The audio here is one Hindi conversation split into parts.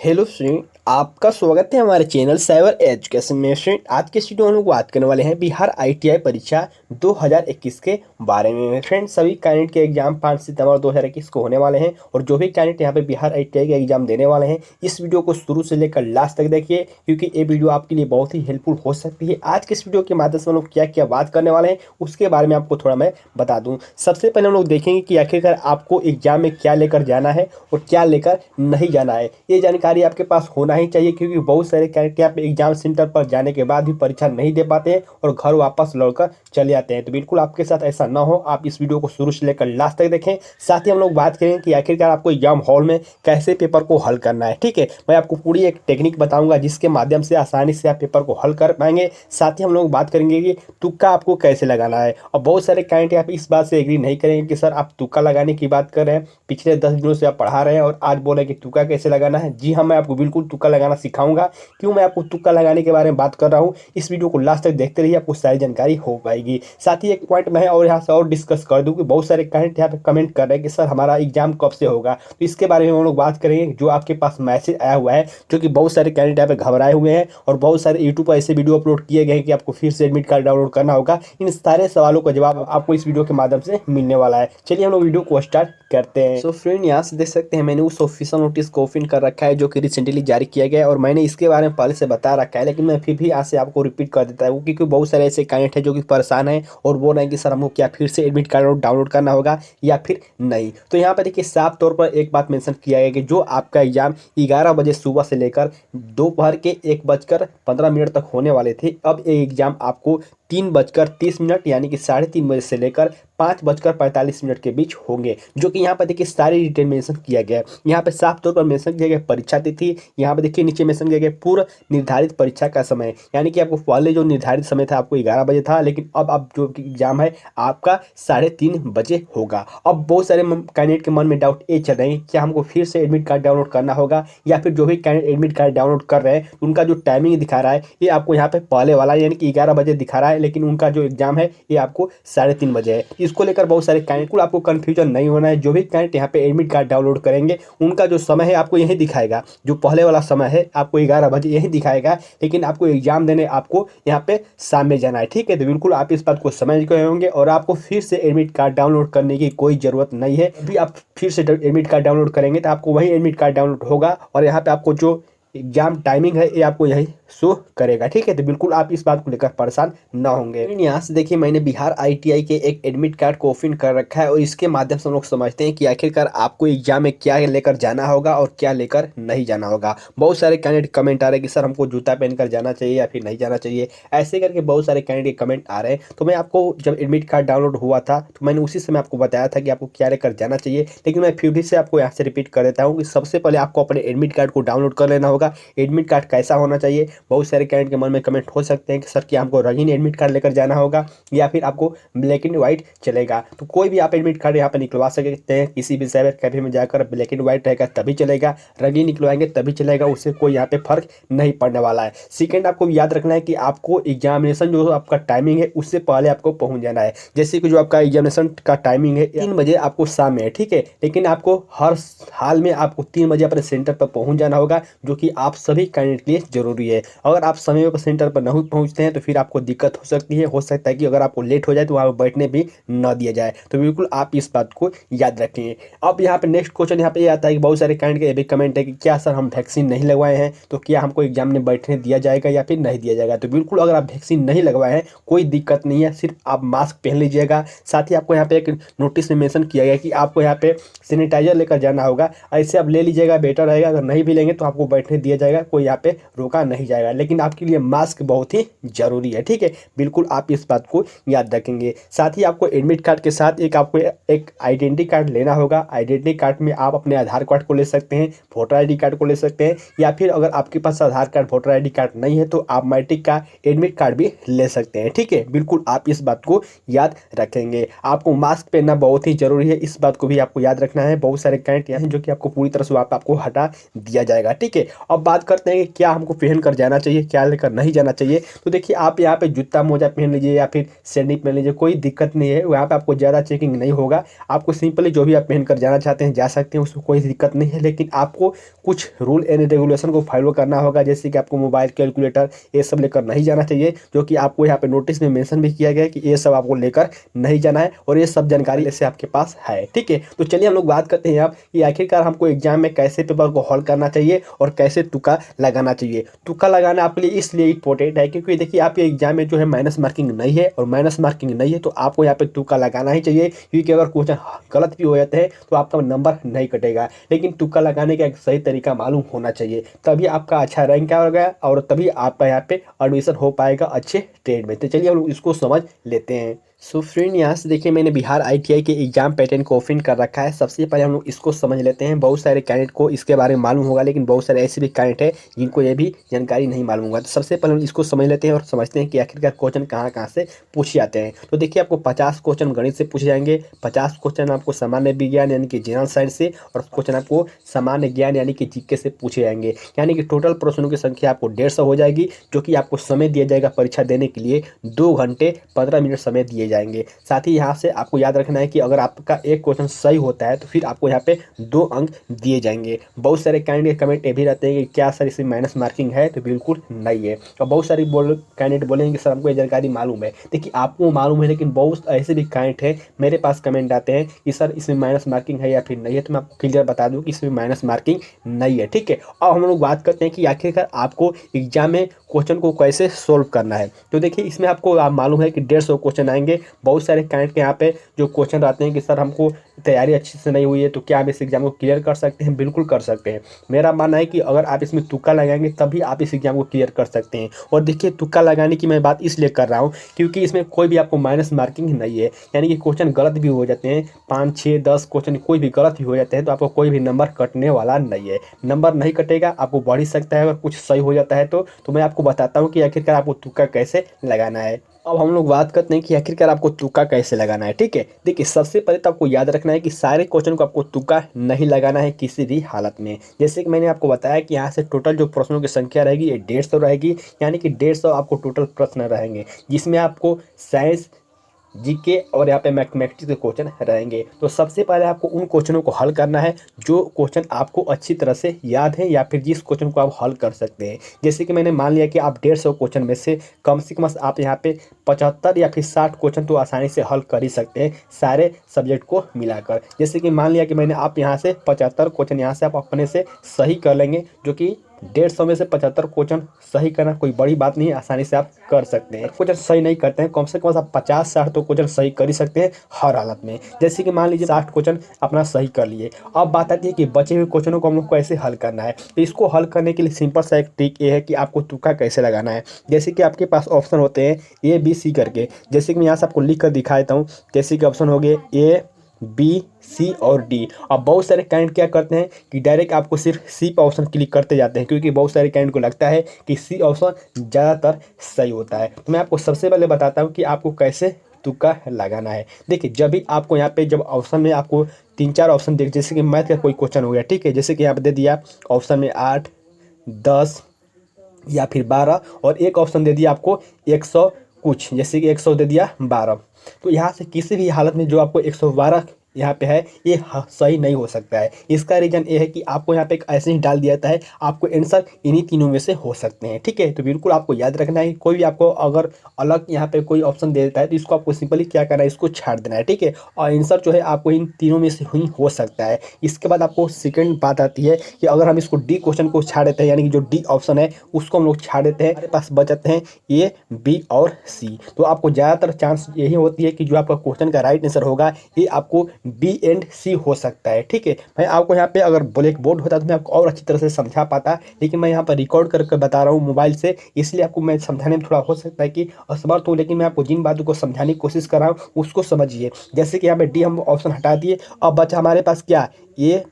हेलो स्टूडेंट, आपका स्वागत है हमारे चैनल साइबर एजुकेशन में। स्टूडेंट, आज के वीडियो हम लोग बात करने वाले हैं बिहार आईटीआई परीक्षा 2021 के बारे में। फ्रेंड, सभी कैंडिडेट के एग्जाम 5 सितंबर 2021 को होने वाले हैं और जो भी कैंडिडेट यहाँ पे बिहार आईटीआई के एग्जाम देने वाले हैं, इस वीडियो को शुरू से लेकर लास्ट तक देखिए, क्योंकि ये वीडियो आपके लिए बहुत ही हेल्पफुल हो सकती है। आज के इस वीडियो के माध्यम से हम लोग क्या क्या बात करने वाले हैं उसके बारे में आपको थोड़ा मैं बता दूँ। सबसे पहले हम लोग देखेंगे कि आखिरकार आपको एग्जाम में क्या लेकर जाना है और क्या लेकर नहीं जाना है। ये जानकारी आपके पास होना ही चाहिए, क्योंकि बहुत सारे कैंडिडेट यहाँ पे एग्जाम सेंटर पर जाने के बाद भी परीक्षा नहीं दे पाते हैं और घर वापस लौटकर चले जाते हैं। तो बिल्कुल आपके साथ ऐसा ना हो, आप इस वीडियो को शुरू से लेकर लास्ट तक देखें। साथ ही हम लोग बात करेंगे कि आखिरकार आपको एग्जाम हॉल में कैसे पेपर को हल करना है। ठीक है, मैं आपको पूरी एक टेक्निक बताऊंगा जिसके माध्यम से आसानी से आप पेपर को हल कर पाएंगे। साथ ही हम लोग बात करेंगे कि तुक्का आपको कैसे लगाना है। और बहुत सारे कैंडिडेट यहाँ पे इस बात से एग्री नहीं करेंगे कि सर आप तुक्का लगाने की बात कर रहे हैं, पिछले 10 दिनों से आप पढ़ा रहे हैं और आज बोल रहे हैं कि तुक्का कैसे लगाना है। जी हाँ, मैं आपको बिल्कुल तुक्का लगाना सिखाऊंगा। क्यों मैं आपको तुक्का लगाने के बारे में बात कर रहा हूँ, इस वीडियो को लास्ट तक देखते रहिए, आपको सारी जानकारी हो पाएगी। साथ ही एक पॉइंट मैं और यहाँ से और डिस्कस कर दूँ कि बहुत सारे कैंडिडेट यहाँ पे कमेंट कर रहे हैं कि सर हमारा एग्जाम कब से होगा। तो इसके बारे में हम लोग बात करेंगे। जो आपके पास मैसेज आया हुआ है, जो कि बहुत सारे कैंडिडेट यहाँ पे घबराए हुए हैं और बहुत सारे यूट्यूब पर ऐसे वीडियो अपलोड किए गए हैं कि आपको फिर से एडमिट कार्ड डाउनलोड करना होगा। इन सारे सवालों का जवाब आपको इस वीडियो के माध्यम से मिलने वाला है। चलिए हम लोग वीडियो को स्टार्ट करते हैं। सो फ्रेंड, यहाँ से देख सकते हैं मैंने उस ऑफिशियल नोटिस को ओपन कर रखा है जो कि रिसेंटली जारी किया गया है और मैंने इसके बारे में पहले से बता रखा है, लेकिन मैं फिर भी यहाँ से आपको रिपीट कर देता हूँ, क्योंकि बहुत सारे ऐसे कैंडिडेट हैं जो कि परेशान हैं और बोल रहे हैं कि सर हमको क्या फिर से एडमिट कार्ड डाउनलोड करना होगा या फिर नहीं। तो यहाँ पर देखिए साफ तौर पर एक बात मेंशन किया गया है कि जो आपका एग्जाम 11 बजे सुबह से लेकर दोपहर के 1:15 तक होने वाले थे, अब ये एग्जाम आपको 3:30 यानी कि 3:30 बजे से लेकर 5:45 के बीच होंगे। जो कि यहाँ पर देखिए सारी डिटेल मेंशन किया गया है। यहाँ पे साफ तौर पर मेंशन किया गया परीक्षा तिथि, यहाँ पे देखिए नीचे मेंशन किया गया पूर्व निर्धारित परीक्षा का समय, यानी कि आपको पहले जो निर्धारित समय था आपको 11 बजे था, लेकिन अब जो एग्जाम है आपका 3:30 बजे होगा। अब बहुत सारे कैंडिडेट के मन में डाउट ये चल रहे हैं, क्या हमको फिर से एडमिट कार्ड डाउनलोड करना होगा, या फिर जो भी कैंडिडेट एडमिट कार्ड डाउनलोड कर रहे हैं उनका जो टाइमिंग दिखा रहा है ये आपको यहाँ पे पहले वाला यानी कि 11 बजे दिखा रहा है, लेकिन उनका जो एग्जाम है ये आपको 3:30 बजे है। इसको लेकर बहुत सारे कैंडिडेट को आपको कंफ्यूजन नहीं होना है। जो भी कैंडिडेट यहाँ पे एडमिट कार्ड डाउनलोड करेंगे उनका जो समय है आपको यही दिखाएगा, जो पहले वाला समय है आपको 11 बजे यही दिखाएगा, लेकिन आपको एग्जाम देने आपको यहाँ पे शाम में जाना है। ठीक है, तो बिल्कुल आप इस बात को समझ गए होंगे और आपको फिर से एडमिट कार्ड डाउनलोड करने की कोई जरूरत नहीं है। अभी आप फिर से एडमिट कार्ड डाउनलोड करेंगे तो आपको वही एडमिट कार्ड डाउनलोड होगा और यहाँ पे आपको जो एग्जाम टाइमिंग है ये आपको यही शो करेगा। ठीक है, तो बिल्कुल आप इस बात को लेकर परेशान ना होंगे। यहाँ से देखिए मैंने बिहार आईटीआई के एक एडमिट कार्ड को ओपन कर रखा है और इसके माध्यम से हम लोग समझते हैं कि आखिरकार आपको एग्जाम में क्या लेकर जाना होगा और क्या लेकर नहीं जाना होगा। बहुत सारे कैंडिडेट कमेंट आ रहे हैं कि सर हमको जूता पहनकर जाना चाहिए या फिर नहीं जाना चाहिए, ऐसे करके बहुत सारे कैंडिडेट कमेंट आ रहे हैं। तो मैं आपको जब एडमिट कार्ड डाउनलोड हुआ था तो मैंने उसी समय आपको बताया था कि आपको क्या लेकर जाना चाहिए, लेकिन मैं फिर से आपको यहाँ से रिपीट कर देता हूँ कि सबसे पहले आपको अपने एडमिट कार्ड को डाउनलोड कर लेना होगा। एडमिट कार्ड कैसा होना चाहिए, बहुत सारे कैंडिडेट के मन में कमेंट हो सकते हैं कि सर क्या हमको रंगीन एडमिट कार्ड लेकर जाना होगा या फिर आपको ब्लैक एंड व्हाइट चलेगा। तो कोई भी आप एडमिट कार्ड यहाँ पर निकलवा सकते हैं, किसी भी साइबर कैफे में जाकर ब्लैक एंड व्हाइट रहेगा तभी चलेगा, रंगीन निकलवाएंगे तभी चलेगा, उससे कोई यहाँ पे फर्क नहीं पड़ने वाला है। सेकेंड, आपको याद रखना है कि आपको एग्जामिनेशन जो आपका टाइमिंग है उससे पहले आपको पहुंच जाना है। जैसे कि जो आपका एग्जामिनेशन का टाइमिंग है 3 बजे आपको शाम में है, ठीक है, लेकिन आपको हर हाल में आपको 3 बजे अपने सेंटर पर पहुंच जाना होगा, जो कि आप सभी कैंडिडेट के लिए जरूरी है। अगर आप समय पर सेंटर पर नहीं पहुंचते हैं तो फिर आपको दिक्कत हो सकती है। हो सकता है कि अगर आपको लेट हो जाए तो वहाँ पर बैठने भी न दिया जाए। तो बिल्कुल आप इस बात को याद रखेंगे। अब यहाँ पे नेक्स्ट क्वेश्चन यहाँ पे ये आता है कि बहुत सारे कैंडिडेट के ये भी कमेंट है कि क्या सर हम वैक्सीन नहीं लगवाए हैं तो क्या हमको एग्जाम में बैठने दिया जाएगा या फिर नहीं दिया जाएगा। तो बिल्कुल अगर आप वैक्सीन नहीं लगवाए हैं कोई दिक्कत नहीं है, सिर्फ आप मास्क पहन लीजिएगा। साथ ही आपको यहाँ पे एक नोटिस में मेंशन किया गया कि आपको यहाँ पे सैनिटाइजर लेकर जाना होगा, ऐसे आप ले लीजिएगा बेटर रहेगा। अगर नहीं भी लेंगे तो आपको बैठने दिया जाएगा, कोई यहाँ पे रोका नहीं जाएगा, लेकिन आपके लिए मास्क बहुत ही जरूरी है। ठीक है, बिल्कुल आप इस बात को याद रखेंगे। साथ ही आपको एडमिट कार्ड के साथ आपको एक आइडेंटिटी कार्ड लेना होगा। आइडेंटिटी कार्ड में आप अपने आधार कार्ड को ले सकते हैं, वोटर आईडी कार्ड को ले सकते हैं, या फिर अगर आपके पास आधार कार्ड वोटर आईडी कार्ड नहीं है तो आप मैट्रिक का एडमिट कार्ड भी ले सकते हैं। ठीक है, बिल्कुल आप इस बात को याद रखेंगे। आपको मास्क पहनना बहुत ही जरूरी है, इस बात को भी आपको याद रखना है। बहुत सारे कैंडिडेट हैं जो कि आपको पूरी तरह से आपको हटा दिया जाएगा। ठीक है, अब बात करते हैं कि क्या हमको पहन कर जाना चाहिए, क्या लेकर नहीं जाना चाहिए। तो देखिए आप यहाँ पे जूता मोजा पहन लीजिए या फिर सैंडल पहन लीजिए, कोई दिक्कत नहीं है, वहाँ पे आपको ज़्यादा चेकिंग नहीं होगा। आपको सिंपली जो भी आप पहन कर जाना चाहते हैं जा सकते हैं, उसमें कोई दिक्कत नहीं है। लेकिन आपको कुछ रूल एंड रेगुलेशन को फॉलो करना होगा, जैसे कि आपको मोबाइल, कैलकुलेटर ये सब लेकर नहीं जाना चाहिए, जो कि आपको यहाँ पे नोटिस में मेंशन भी किया गया है कि ये सब आपको लेकर नहीं जाना है और ये सब जानकारी ऐसे आपके पास है। ठीक है, तो चलिए हम लोग बात करते हैं अब कि आखिरकार हमको एग्जाम में कैसे पेपर को हल करना चाहिए और कैसे तुक्का लगाना चाहिए। तुक्का लगाना आपके लिए इसलिए इंपॉर्टेंट है क्योंकि देखिए आपके एग्जाम में जो है माइनस मार्किंग नहीं है, और माइनस मार्किंग नहीं है तो आपको यहाँ पे तुक्का लगाना ही चाहिए, क्योंकि अगर क्वेश्चन गलत भी हो जाते हैं तो आपका नंबर नहीं कटेगा। लेकिन तुक्का लगाने का एक सही तरीका मालूम होना चाहिए, तभी आपका अच्छा रैंक आएगा और तभी आपका यहाँ पे एडमिशन हो पाएगा अच्छे ट्रेड में। तो चलिए हम लोग इसको समझ लेते हैं। सो फ्रेंड, यहाँ से देखिए मैंने बिहार आईटीआई के एग्जाम पैटर्न को ओपन कर रखा है। सबसे पहले हम लोग इसको समझ लेते हैं। बहुत सारे कैंडिडेट को इसके बारे में मालूम होगा, लेकिन बहुत सारे ऐसे भी कैंडिडेट है जिनको ये भी जानकारी नहीं मालूम होगा। तो सबसे पहले हम इसको समझ लेते हैं और समझते हैं कि आखिरकार क्वेश्चन कहाँ कहाँ से पूछे जाते हैं। तो देखिए आपको 50 क्वेश्चन गणित से पूछे जाएंगे, 50 क्वेश्चन आपको सामान्य विज्ञान यानी कि जनरल साइंस से, और क्वेश्चन आपको सामान्य ज्ञान यानी कि जीके से पूछे जाएंगे। यानी कि टोटल प्रश्नों की संख्या आपको 150 हो जाएगी, जो कि आपको समय दिया जाएगा परीक्षा देने के लिए 2 घंटे 15 मिनट समय दिए जाएंगे। साथ ही यहाँ से आपको याद रखना है कि अगर आपका एक क्वेश्चन सही होता है तो फिर आपको यहाँ पे 2 अंक दिए जाएंगे। बहुत सारे कैंडिडेट कमेंट ये भी रहते हैं कि क्या सर इसमें माइनस मार्किंग है, तो बिल्कुल नहीं है। और बहुत सारे कैंडिडेट बोलेंगे कि सर हमको ये जानकारी मालूम है। देखिए आपको मालूम है, लेकिन बहुत ऐसे भी कैंडिडेट हैं मेरे पास कमेंट आते हैं कि सर इसमें माइनस मार्किंग है या फिर नहीं है, तो मैं आपको क्लियर बता दूँ कि इसमें माइनस मार्किंग नहीं है। ठीक है, अब हम लोग बात करते हैं कि आखिरकार आपको एग्जाम में क्वेश्चन को कैसे सोल्व करना है। तो देखिए इसमें आपको आप मालूम है कि 150 क्वेश्चन आएंगे। बहुत सारे कैंडिडेट के यहाँ पे जो क्वेश्चन रहते हैं कि सर हमको तैयारी अच्छी से नहीं हुई है, तो क्या हम इस एग्जाम को क्लियर कर सकते हैं? बिल्कुल कर सकते हैं। मेरा मानना है कि अगर आप इसमें तुक्का लगाएंगे तभी आप इस एग्जाम को क्लियर कर सकते हैं। और देखिए तुक्का लगाने की मैं बात इसलिए कर रहा हूँ क्योंकि इसमें कोई भी आपको माइनस मार्किंग नहीं है। यानी कि क्वेश्चन गलत भी हो जाते हैं, 5, 6, 10 क्वेश्चन कोई भी गलत भी हो जाते हैं, तो आपको कोई भी नंबर कटने वाला नहीं है। नंबर नहीं कटेगा, आपको बढ़ ही सकता है अगर कुछ सही हो जाता है तो मैं आपको बताता हूँ कि आखिरकार आपको तुक्का कैसे लगाना है। अब हम लोग बात करते हैं कि आखिरकार आपको तुक्का कैसे लगाना है। ठीक है, देखिए सबसे पहले तो आपको याद रखना है कि सारे क्वेश्चन को आपको तुक्का नहीं लगाना है किसी भी हालत में। जैसे कि मैंने आपको बताया कि यहाँ से टोटल जो प्रश्नों की संख्या रहेगी ये 150 रहेगी, यानी कि 150 आपको टोटल प्रश्न रहेंगे, जिसमें आपको साइंस, जीके और यहाँ पे मैथमेटिक्स के क्वेश्चन रहेंगे। तो सबसे पहले आपको उन क्वेश्चनों को हल करना है जो क्वेश्चन आपको अच्छी तरह से याद है या फिर जिस क्वेश्चन को आप हल कर सकते हैं। जैसे कि मैंने मान लिया कि आप 150 क्वेश्चन में से कम आप यहाँ पे 75 या फिर 60 क्वेश्चन तो आसानी से हल कर ही सकते हैं सारे सब्जेक्ट को मिलाकर। जैसे कि मान लिया कि मैंने आप यहाँ से 75 क्वेश्चन यहाँ से आप अपने से सही कर लेंगे, जो कि 150 में से 75 क्वेश्चन सही करना कोई बड़ी बात नहीं है, आसानी से आप कर सकते हैं। क्वेश्चन सही नहीं करते हैं, कम से कम आप 50-60 तो क्वेश्चन सही कर ही सकते हैं हर हालत में। जैसे कि मान लीजिए 60 क्वेश्चन अपना सही कर लिए। अब बात आती है कि बचे हुए क्वेश्चनों को हम लोग को कैसे हल करना है। तो इसको हल करने के लिए सिंपल सा एक ट्रिक ये है कि आपको तुक्का कैसे लगाना है। जैसे कि आपके पास ऑप्शन होते हैं A, B, C करके, जैसे कि मैं यहाँ से आपको लिख कर दिखा देता हूँ। जैसे कि ऑप्शन हो गए A, B, C और D। अब बहुत सारे कैंडिडेट क्या करते हैं कि डायरेक्ट आपको सिर्फ C पर ऑप्शन क्लिक करते जाते हैं, क्योंकि बहुत सारे कैंडिडेट को लगता है कि C ऑप्शन ज़्यादातर सही होता है। तो मैं आपको सबसे पहले बताता हूँ कि आपको कैसे तुक्का लगाना है। देखिए जब भी आपको यहाँ पे जब ऑप्शन में आपको 3-4 ऑप्शन देख, जैसे कि मैथ का कोई क्वेश्चन हो गया, ठीक है, जैसे कि यहाँ पे दे दिया ऑप्शन में 8, 10 या फिर 12, और एक ऑप्शन दे दिया आपको 100 कुछ, जैसे कि 100 दे दिया 12। तो यहाँ से किसी भी हालत में जो आपको 112 यहाँ पे है ये सही नहीं हो सकता है। इसका रीज़न ये है कि आपको यहाँ पे एक ऐसे ही डाल दिया जाता है, आपको आंसर इन्हीं तीनों में से हो सकते हैं। ठीक है, तो बिल्कुल आपको याद रखना है, कोई भी आपको अगर अलग यहाँ पे कोई ऑप्शन दे देता है तो इसको आपको सिंपली क्या करना है, इसको छाड़ देना है। ठीक है, और आंसर जो है आपको इन तीनों में से ही हो सकता है। इसके बाद आपको सेकेंड बात आती है कि अगर हम इसको डी क्वेश्चन को छाड़ देते हैं, यानी कि जो डी ऑप्शन है उसको हम लोग छाड़ देते हैं, हमारे पास बचते हैं ए, बी और सी। तो आपको ज़्यादातर चांस यही होती है कि जो आपका क्वेश्चन का राइट आंसर होगा ये आपको बी एंड सी हो सकता है। ठीक है, मैं आपको यहाँ पे अगर ब्लैक बोर्ड होता तो मैं आपको और अच्छी तरह से समझा पाता, लेकिन मैं यहाँ पर रिकॉर्ड करके बता रहा हूँ मोबाइल से, इसलिए आपको मैं समझाने में थोड़ा हो सकता है कि असमर्थ हूँ, लेकिन मैं आपको जिन बातों को समझाने की कोशिश कर रहा हूँ उसको समझिए। जैसे कि यहाँ पे डी हम ऑप्शन हटा दिए, अब बचा हमारे पास क्या, ए,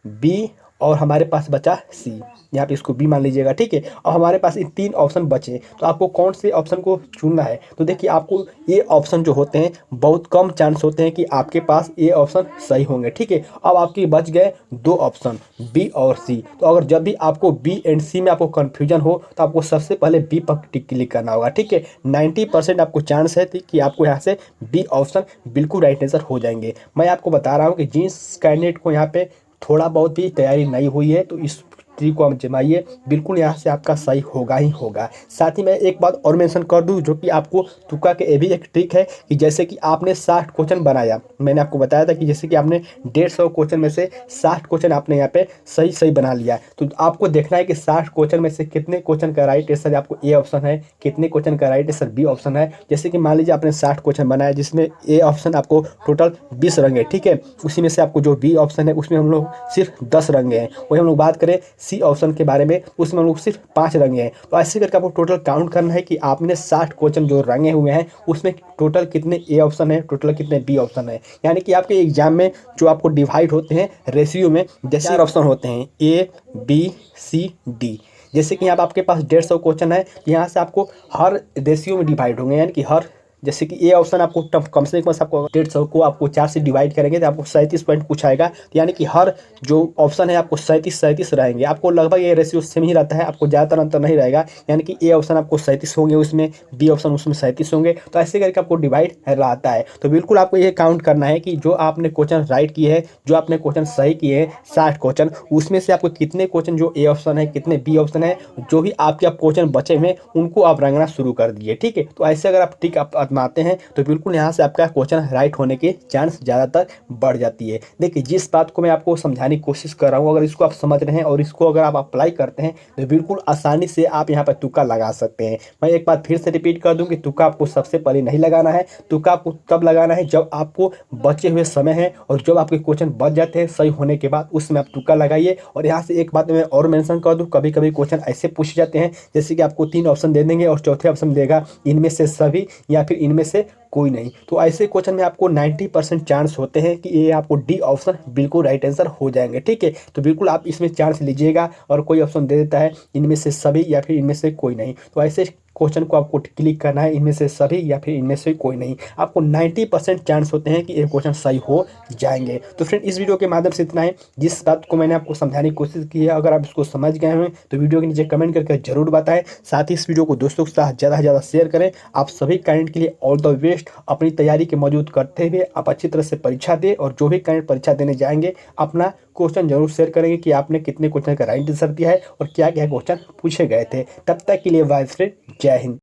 बी और हमारे पास बचा सी, यहाँ पे इसको बी मान लीजिएगा, ठीक है। और हमारे पास ये 3 ऑप्शन बचे, तो आपको कौन से ऑप्शन को चुनना है? तो देखिए आपको ये ऑप्शन जो होते हैं बहुत कम चांस होते हैं कि आपके पास ये ऑप्शन सही होंगे, ठीक है। अब आपके बच गए 2 ऑप्शन, बी और सी। तो अगर जब भी आपको बी एंड सी में आपको कन्फ्यूजन हो तो आपको सबसे पहले बी पर क्लिक करना होगा, ठीक है। 90% आपको चांस है कि आपको यहाँ से बी ऑप्शन बिल्कुल राइट आंसर हो जाएंगे। मैं आपको बता रहा हूँ कि जिस कैंडिडेट को यहाँ पे थोड़ा बहुत भी तैयारी नहीं हुई है तो इस ट्रिक को आप जमाइए, बिल्कुल यहाँ से आपका सही होगा ही होगा। साथ ही मैं एक बात और मेंशन कर दूँ जो कि आपको तुक्का के ये भी एक ट्रिक है कि जैसे कि आपने 60 क्वेश्चन बनाया, मैंने आपको बताया था कि जैसे कि आपने 150 क्वेश्चन में से 60 क्वेश्चन आपने यहाँ पे सही सही बना लिया, तो आपको देखना है कि 60 क्वेश्चन में से कितने क्वेश्चन का राइट आंसर आपको ए ऑप्शन है, कितने क्वेश्चन का राइट आंसर बी ऑप्शन है। जैसे कि मान लीजिए आपने 60 क्वेश्चन बनाया जिसमें ए ऑप्शन आपको टोटल 20 रंग है, ठीक है। उसी में से आपको जो बी ऑप्शन है उसमें हम लोग सिर्फ 10 रंगे हैं। वही हम लोग बात करें सी ऑप्शन के बारे में, उसमें हम लोग सिर्फ 5 रंगे हैं। तो ऐसे करके आपको टोटल काउंट करना है कि आपने 60 क्वेश्चन जो रंगे हुए हैं उसमें टोटल कितने ए ऑप्शन है, टोटल कितने बी ऑप्शन है। यानी कि आपके एग्जाम में जो आपको डिवाइड होते हैं रेशियो में, जैसे 4 ऑप्शन होते हैं ए बी सी डी। जैसे कि यहाँ पर आपके पास 150 क्वेश्चन है, यहाँ से आपको हर रेशियो में डिवाइड होंगे, यानी कि हर, जैसे कि ए ऑप्शन आपको कम से कम आपको 150 को आपको 4 से डिवाइड करेंगे तो आपको 37 पॉइंट कुछ आएगा। तो यानी कि हर जो ऑप्शन है आपको 37 रहेंगे। आपको लगभग ये रेशियो सेम ही रहता है, आपको ज़्यादातर अंतर नहीं रहेगा। यानी कि ए ऑप्शन आपको 37 होंगे, उसमें बी ऑप्शन उसमें 37 होंगे। तो ऐसे करके आपको डिवाइड रहता है। तो बिल्कुल आपको ये काउंट करना है कि जो आपने क्वेश्चन राइट किए हैं, जो आपने क्वेश्चन सही किए हैं 60 क्वेश्चन, उसमें से आपको कितने क्वेश्चन जो ए ऑप्शन है, कितने बी ऑप्शन है, जो भी आपके आप क्वेश्चन बचे हुए उनको आप रंगना शुरू कर दीजिए, ठीक है। तो ऐसे अगर आप ट्रिक आजमाते हैं तो बिल्कुल यहाँ से आपका क्वेश्चन राइट होने के चांस ज़्यादातर बढ़ जाती है। देखिए जिस बात को मैं आपको समझाने की कोशिश कर रहा हूँ, अगर इसको आप समझ रहे हैं और इसको अगर आप अप्लाई करते हैं तो बिल्कुल आसानी से आप यहाँ पर तुक्का लगा सकते हैं। मैं एक बार फिर से रिपीट कर दूँ कि तुक्का आपको सबसे पहले नहीं लगाना है। तुक्का आपको तब लगाना है जब आपको बचे हुए समय है और जब आपके क्वेश्चन बच जाते हैं सही होने के बाद, उसमें आप तुक्का लगाइए। और यहाँ से एक बात मैं और मेंशन कर दूँ, कभी कभी क्वेश्चन ऐसे पूछे जाते हैं जैसे कि आपको 3 ऑप्शन दे देंगे और चौथे ऑप्शन देगा इनमें से सभी या फिर इनमें से कोई नहीं। तो ऐसे क्वेश्चन में आपको 90% चांस होते हैं कि ये आपको डी ऑप्शन बिल्कुल राइट आंसर हो जाएंगे, ठीक है। तो बिल्कुल आप इसमें चांस लीजिएगा और कोई ऑप्शन दे देता है इनमें से सभी या फिर इनमें से कोई नहीं, तो ऐसे क्वेश्चन को आपको क्लिक करना है इनमें से सभी या फिर इनमें से कोई नहीं। आपको 90% चांस होते हैं कि ये क्वेश्चन सही हो जाएंगे। तो फ्रेंड इस वीडियो के माध्यम से इतना है। जिस बात को मैंने आपको समझाने की कोशिश की है, अगर आप इसको समझ गए हैं तो वीडियो के नीचे कमेंट करके जरूर बताएं। साथ ही इस वीडियो को दोस्तों के साथ ज़्यादा से ज़्यादा शेयर करें। आप सभी कैंडिडेट के लिए ऑल द बेस्ट। अपनी तैयारी के मौजूद करते हुए आप अच्छी तरह से परीक्षा दें और जो भी कैंडिडेट परीक्षा देने जाएंगे अपना क्वेश्चन जरूर शेयर करेंगे कि आपने कितने क्वेश्चन का राइट आंसर दिया है और क्या क्या क्वेश्चन पूछे गए थे। तब तक के लिए वाइस फ्रेंड, जय हिंद।